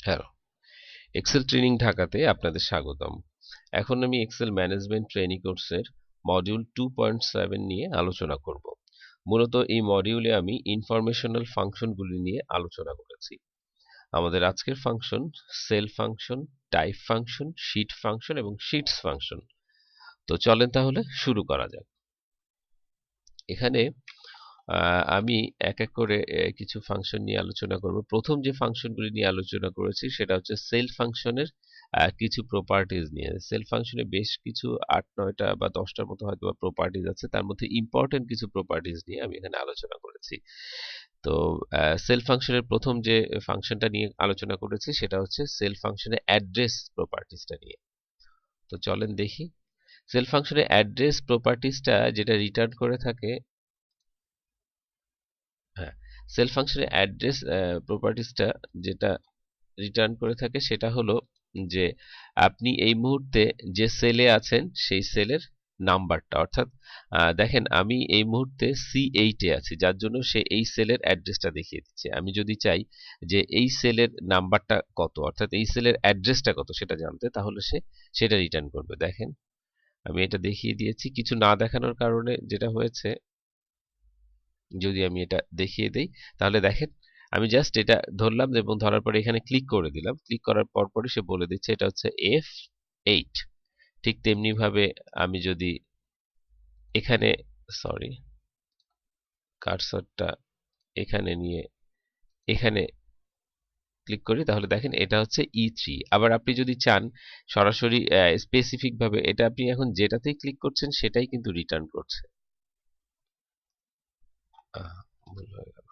Hello, Excel training ঢাকাতে আপনাদের স্বাগতম। এখন আমি এক্সেল ম্যানেজমেন্ট ট্রেনিং কোর্সের মডিউল 2.7 নিয়ে আলোচনা করব। মূলত এই মডিউলে আমি ইনফরমেশনাল ফাংশনগুলি নিয়ে আলোচনা করেছি। আমাদের আজকের function cell function, type function, sheet function এবং শীটস ফাংশন। তো চলেন তাহলে শুরু করা যাক। এখানে আমি এক এক করে কিছু ফাংশন নিয়ে আলোচনা করব। প্রথম যে ফাংশনগুলি নিয়ে আলোচনা করেছি সেটা হচ্ছে সেল ফাংশনের কিছু প্রপার্টিজ নিয়ে। সেল ফাংশনে বেশ কিছু 8-9টা বা 10টার মতো হয়তো প্রপার্টিজ আছে, তার মধ্যে ইম্পর্টেন্ট কিছু প্রপার্টিজ নিয়ে আমি এখানে আলোচনা করেছি। তো সেল ফাংশনের প্রথম যে ফাংশনটা নিয়ে আলোচনা করেছি সেটা হচ্ছে সেল ফাংশনের অ্যাড্রেস প্রপার্টিজটা নিয়ে। তো চলেন দেখি। সেল ফাংশনের অ্যাড্রেস প্রপার্টিজটা যেটা রিটার্ন করে থাকে, হ্যাঁ, সেল ফাংশনের অ্যাড্রেস প্রপার্টিজটা যেটা রিটার্ন করে থাকে সেটা হলো যে আপনি এই মুহূর্তে যে সেলে আছেন সেই সেলের নাম্বারটা, অর্থাৎ দেখেন আমি এই মুহূর্তে C8 এ আছি, যার জন্য সে এই সেলের অ্যাড্রেসটা দেখিয়ে দিচ্ছে। আমি যদি চাই যে এই সেলের নাম্বারটা কত, অর্থাৎ এই সেলের অ্যাড্রেসটা কত সেটা জানতে, তাহলে সে সেটা রিটার্ন করবে। দেখেন আমি এটা দেখিয়ে দিয়েছি। কিছু না দেখানোর কারণে যেটা হয়েছে, যদি আমি এটা দেখিয়ে দেই তাহলে দেখেন আমি জাস্ট এটা ধরলাম এবং ধরার পরে এখানে ক্লিক করে দিলাম। ক্লিক করার পর পরই সে বলে দিচ্ছে এটা হচ্ছে F8। ঠিক তেমনি ভাবে আমি যদি এখানে, সরি, কার্সরটা এখানে নিয়ে এখানে ক্লিক করি তাহলে দেখেন এটা হচ্ছে E3। আবার আপনি যদি চান সরাসরি স্পেসিফিক ভাবে, এটা আপনি এখন যেটাতেই ক্লিক করছেন সেটাই কিন্তু রিটার্ন করছে। ভুল হয়ে গেল।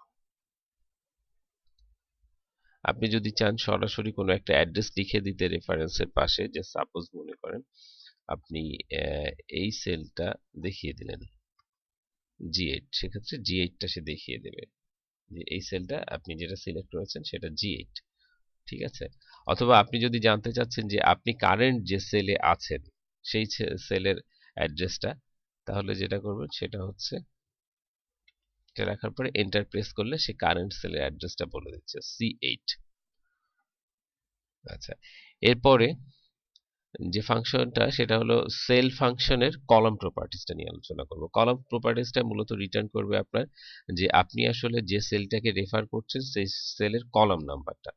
আপনি যদি চান সরাসরি কোনো একটা অ্যাড্রেস লিখে দিতে রেফারেন্সের পাশে, যে সাপোজ মনে করেন আপনি এই সেলটা দেখিয়ে দিলেন G8, সেক্ষেত্রে G8টা সে দেখিয়ে দেবে যে এই সেলটা আপনি যেটা সিলেক্ট করেছেন সেটা G8। ঠিক আছে? অথবা আপনি যদি জানতে চাচ্ছেন যে আপনি কারেন্ট যে সেলে আছেন সেই সেলের অ্যাড্রেসটা, তাহলে যেটা করবেন সেটা হচ্ছে এটা রাখার পরে এন্টার প্রেস করলে সে কারেন্ট সেলের অ্যাড্রেসটা বলে দিচ্ছে C8। আচ্ছা, এরপরে যে ফাংশনটা সেটা হলো সেল ফাংশনের কলাম প্রপার্টিজটা নিয়ে আলোচনা করব। কলাম প্রপার্টিজটা মূলত রিটার্ন করবে আপনার যে আপনি আসলে যে সেলটাকে রেফার করছেন সেই সেলের কলাম নাম্বারটা।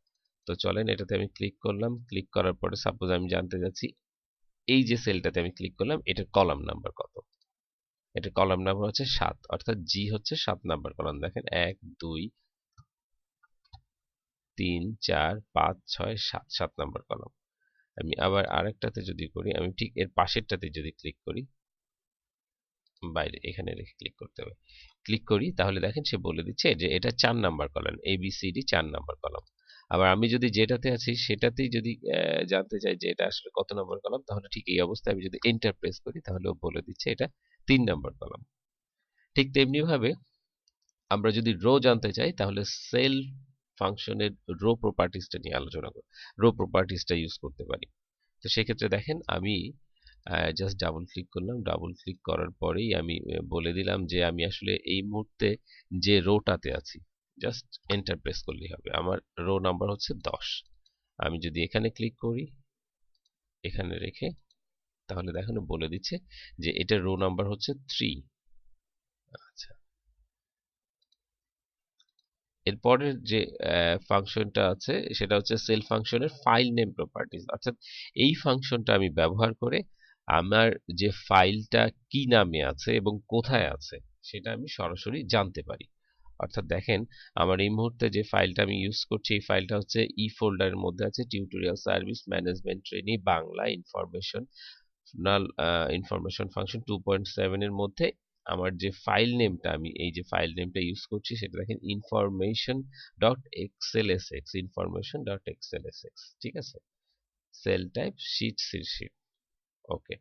তো চলেন এটাতে আমি ক্লিক করলাম। ক্লিক করার পরে সাপোজ আমি জানতে যাচ্ছি এই যে সেলটাতে আমি ক্লিক করলাম এটার কলাম নাম্বার কত। এটার কলাম নাম্বার হচ্ছে 7, অর্থাৎ জি হচ্ছে 7 নাম্বার কলাম। দেখেন 1 2 3 4 5 6 7, 7 নাম্বার কলাম। আমি আবার আরেকটাতে যদি করি, আমি ঠিক এর পাশেরটাতে যদি ক্লিক করি, বাইরে এখানে রেখে ক্লিক করতে হবে, ক্লিক করি তাহলে দেখেন সে বলে দিচ্ছে যে এটা 4 number column, ABCD 4 number column. আবার আমি যদি যেটাতে আছি সেটাতেই যদি জানতে চাই যে এটা আসলে কত নাম্বার কলাম, তাহলে ঠিক এই অবস্থায় আমি যদি এন্টার প্রেস করি তাহলে ও বলে দিচ্ছে এটা 3 নাম্বার কলাম। ঠিক তেমনি ভাবে আমরা যদি রো জানতে চাই তাহলে সেল ফাংশনের রো প্রপার্টিজটা নিয়ে আলোচনা করব, রো প্রপার্টিজটা ইউজ করতে পারি। তো সেক্ষেত্রে দেখেন আমি জাস্ট ডাবল ক্লিক করলাম। ডাবল ক্লিক করার পরেই আমি বলে দিলাম যে আমি আসলে এই মুহূর্তে যে রোটাতে আছি, জাস্ট এন্টার প্রেস করলেই হবে। আমার রো নাম্বার হচ্ছে 10। আমি যদি এখানে ক্লিক করি, এখানে রেখে, তাহলে দেখেন বলে দিচ্ছে যে এটা রো নাম্বার হচ্ছে 3। আচ্ছা, এরপরের যে ফাংশনটা আছে সেটা হচ্ছে সেল ফাংশনের ফাইল নেম প্রপার্টিজ, অর্থাৎ এই ফাংশনটা আমি ব্যবহার করে আমার যে ফাইলটা কি নামে আছে এবং কোথায় আছে সেটা আমি সরাসরি জানতে পারি। অর্থাৎ দেখেন আমার এই মুহূর্তে যে ফাইলটা আমি ইউজ করছি এই ফাইলটা হচ্ছে ই ফোল্ডারের মধ্যে আছে, tutorial service management training Bangla information function 2.7 এর মধ্যে আমার যে ফাইল নেমটা, আমি এই যে ফাইল নেমটা ইউজ করছি সেটা দেখেন information dot XLSX, information dot XLSX. ঠিক আছে, সেল টাইপ শীট শীট। ওকে,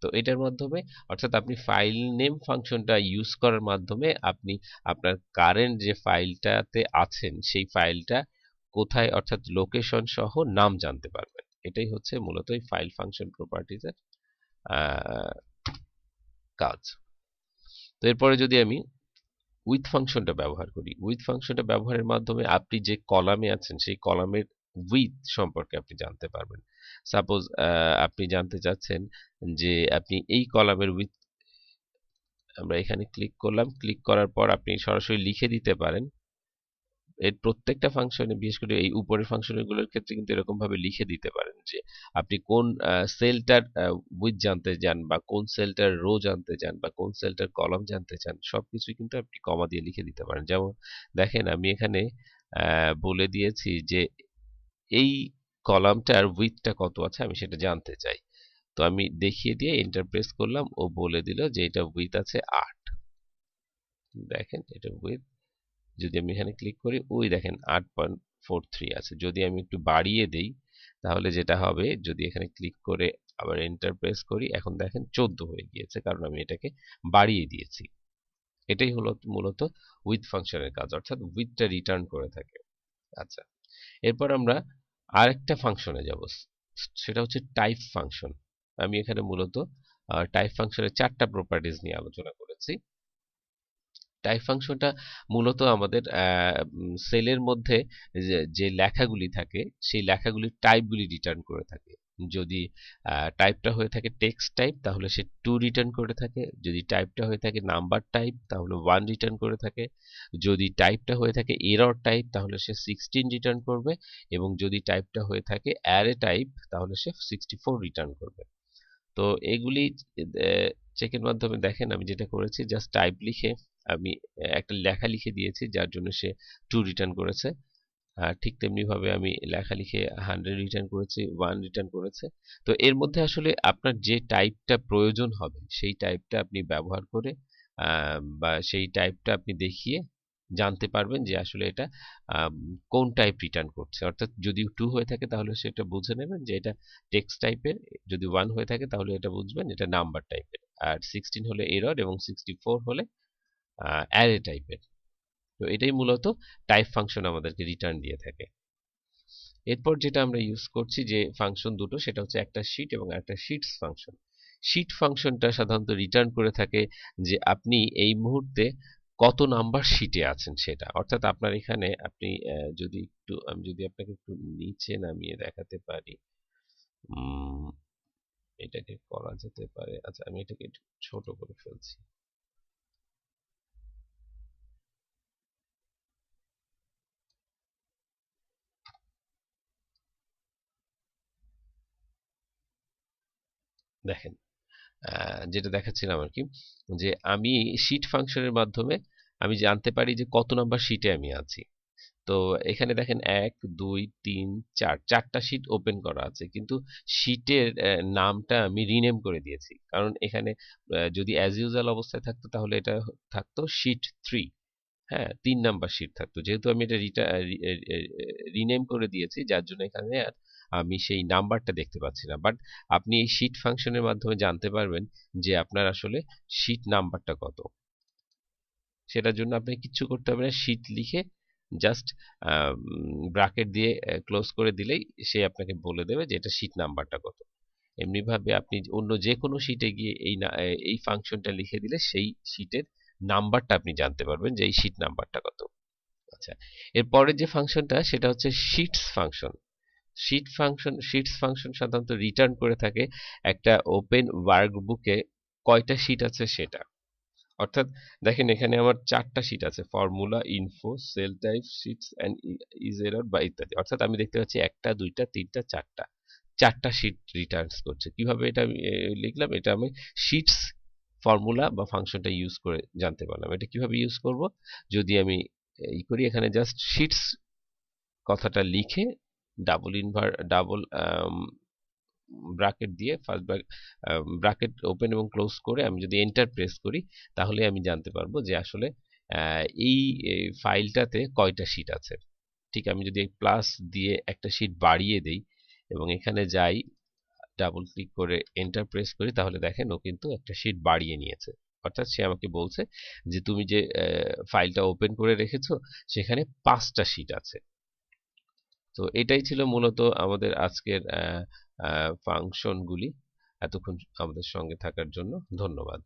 তো এটার মাধ্যমে, অর্থাৎ আপনি ফাইল নেম ফাংশনটা ইউজ করার মাধ্যমে আপনি আপনার কারেন্ট যে ফাইলটাতে আছেন সেই ফাইলটা কোথায়, অর্থাৎ লোকেশন সহ নাম জানতে পারবেন। এটাই হচ্ছে মূলত এই ফাইল ফাংশন প্রপার্টিজের কাজ। তো এরপরে যদি আমি উইথ ফাংশনটা ব্যবহার করি, উইথ ফাংশনটা ব্যবহারের মাধ্যমে আপনি যে কলামে আছেন সেই কলামের উইথ সম্পর্কে আপনি জানতে পারবেন। সাপোজ আপনি জানতে চাচ্ছেন যে আপনি এই কলামের উইথ, আমরা এখানে ক্লিক করলাম, ক্লিক করার পর আপনি সরাসরি লিখে দিতে পারেন। এর প্রত্যেকটা ফাংশনে, বিশেষ করে এই উপরের ফাংশনগুলোর ক্ষেত্রে কিন্তু এরকম ভাবে লিখে দিতে পারেন যে আপনি কোন সেলটার উইথ জানতে চান, বা কোন সেলটার রো জানতে চান, বা কোন সেলটার কলাম জানতে চান, সবকিছুই কিন্তু আপনি কমা দিয়ে লিখে দিতে পারেন। যেমন দেখেন আমি এখানে বলে দিয়েছি যে এই কলামটার উইথটা কত আছে আমি সেটা জানতে চাই। তো আমি দেখিয়ে দিয়ে এন্টার প্রেস করলাম, ও বলে দিল যে এটা উইথ আছে 8। দেখেন এটা উইথ, যদি আমি এখানে ক্লিক করি, ওই দেখেন 8.43 আছে। যদি আমি একটু বাড়িয়ে দেই তাহলে যেটা হবে, যদি এখানে ক্লিক করে আবার এন্টার প্রেস করি, এখন দেখেন 14 হয়ে গিয়েছে, কারণ আমি এটাকে বাড়িয়ে দিয়েছি। এটাই হলো মূলত উইথ ফাংশনের কাজ, অর্থাৎ উইথটা রিটার্ন করে থাকে। আচ্ছা, এরপর আমরা আরেকটা ফাংশনে যাব, সেটা হচ্ছে টাইপ ফাংশন। আমি এখানে মূলত টাইপ ফাংশনের 4টা প্রপার্টিজ নিয়ে আলোচনা করেছি। টাইপ ফাংশনটা মূলত আমাদের সেলের মধ্যে যে লেখাগুলি থাকে সেই লেখাগুলির টাইপগুলি রিটার্ন করে থাকে। যদি টাইপটা হয়ে থাকে টেক্সট টাইপ তাহলে সে 2 রিটার্ন করে থাকে, যদি টাইপটা হয়ে থাকে নাম্বার টাইপ তাহলে 1 রিটার্ন করে থাকে, যদি টাইপটা হয়ে থাকে এরর টাইপ তাহলে সে 16 রিটার্ন করবে, এবং যদি টাইপটা হয়ে থাকে অ্যারে টাইপ তাহলে সে 64 রিটার্ন করবে। তো এগুলি চেকের মাধ্যমে দেখেন আমি যেটা করেছি, জাস্ট টাইপ লিখে আমি একটা লেখা লিখে দিয়েছি, যার জন্য সে 2 রিটার্ন করেছে। আর ঠিক তেমনি ভাবে আমি লেখা লিখে 100 রিটার্ন করেছি, 1 রিটার্ন করেছে। তো এর মধ্যে আসলে আপনার যে টাইপটা প্রয়োজন হবে সেই টাইপটা আপনি ব্যবহার করে বা সেই টাইপটা আপনি দেখিয়ে জানতে পারবেন যে আসলে এটা আম, কোন টাইপ রিটার্ন করছে। অর্থাৎ যদি 2 হয়ে থাকে তাহলে সেটা বুঝে নেবেন যে এটা টেক্সট টাইপের, যদি 1 হয়ে থাকে তাহলে এটা বুঝবেন এটা নাম্বার টাইপের, আর 16 হলে এরর, এবং 64 হলে অ্যারে টাইপের। তো এটাই মূলত টাইপ ফাংশন আমাদেরকে রিটার্ন দিয়ে থাকে। এরপর যেটা আমরা ইউজ করছি যে ফাংশন দুটো, সেটা হচ্ছে একটা শীট এবং একটা শীটস ফাংশন। শীট ফাংশনটা সাধারণত রিটার্ন করে থাকে যে আপনি এই মুহূর্তে কত নাম্বার শীটে আছেন সেটা। অর্থাৎ আপনার এখানে আপনি যদি একটু, আমি যদি আপনাকে একটু নিচে নামিয়ে দেখাতে পারি, উম, এটাকে করা যেতে পারে। আচ্ছা, আমি এটাকে একটু ছোট করে ফেলছি। দেখেন যেটা দেখাচ্ছিলাম আর কি, যে আমি শীট ফাংশনের মাধ্যমে আমি জানতে পারি যে কত নাম্বার শীটে আমি আছি। তো এখানে দেখেন 1 2 3 4, 4টা শীট ওপেন করা আছে, কিন্তু শীটের নামটা আমি রিনেম করে দিয়েছি, কারণ এখানে যদি অ্যাজ ইউজুয়াল অবস্থায় থাকতো তাহলে এটা থাকতো শীট 3। হ্যাঁ, 3 নাম্বার শীট থাকতো, যেহেতু আমি এটা রিনেম করে দিয়েছি যার জন্য এখানে আর আমি সেই নাম্বারটা দেখতে পাচ্ছি না। বাট আপনি এই শীট ফাংশনের মাধ্যমে জানতে পারবেন যে আপনার আসলে শীট নাম্বারটা কত। সেটার জন্য আপনাকে কিচ্ছু করতে হবে না, শীট লিখে জাস্ট ব্রাকেট দিয়ে ক্লোজ করে দিলেই সে আপনাকে বলে দেবে যে এটা শীট নাম্বারটা কত। এমনি ভাবে আপনি অন্য যে কোনো শীটে গিয়ে এই ফাংশনটা লিখে দিলে সেই শীটের নাম্বারটা আপনি জানতে পারবেন যে এই শীট নাম্বারটা কত। আচ্ছা, এরপরের যে ফাংশনটা সেটা হচ্ছে শীটস ফাংশন। শীটস ফাংশন সাধারণত রিটার্ন করে থাকে একটা ওপেন ওয়ার্কবুকে কয়টা শীট আছে সেটা। অর্থাৎ দেখেন এখানে আমার 4টা শীট আছে, formula, info, cell type, sheets and is error বা ইত্যাদি। অর্থাৎ আমি দেখতে পাচ্ছি 1টা 2টা 3টা 4টা, 4টা শীট রিটার্নস করছে। কিভাবে এটা আমি লিখলাম, এটা আমি শীটস ফর্মুলা বা ফাংশনটা ইউজ করে জানতে পারলাম। এটা কিভাবে ইউজ করব, যদি আমি ই করি, এখানে জাস্ট শীটস কথাটা লিখে ডাবল ব্রাকেট দিয়ে ফার্স্ট ব্রাকেট ওপেন এবং ক্লোজ করে আমি যদি এন্টার প্রেস করি, তাহলে আমি জানতে পারবো যে আসলে এই ফাইলটাতে কয়টা শীট আছে। ঠিক আমি যদি প্লাস দিয়ে একটা শীট বাড়িয়ে দেই এবং এখানে যাই, ডাবল ক্লিক করে এন্টার প্রেস করি, তাহলে দেখেন ও কিন্তু একটা শীট বাড়িয়ে নিয়েছে। অর্থাৎ সে আমাকে বলছে যে তুমি যে ফাইলটা ওপেন করে রেখেছো সেখানে 5টা শীট আছে। তো এটাই ছিল মূলত আমাদের আজকের ফাংশনগুলি। এতক্ষণ আমাদের সঙ্গে থাকার জন্য ধন্যবাদ।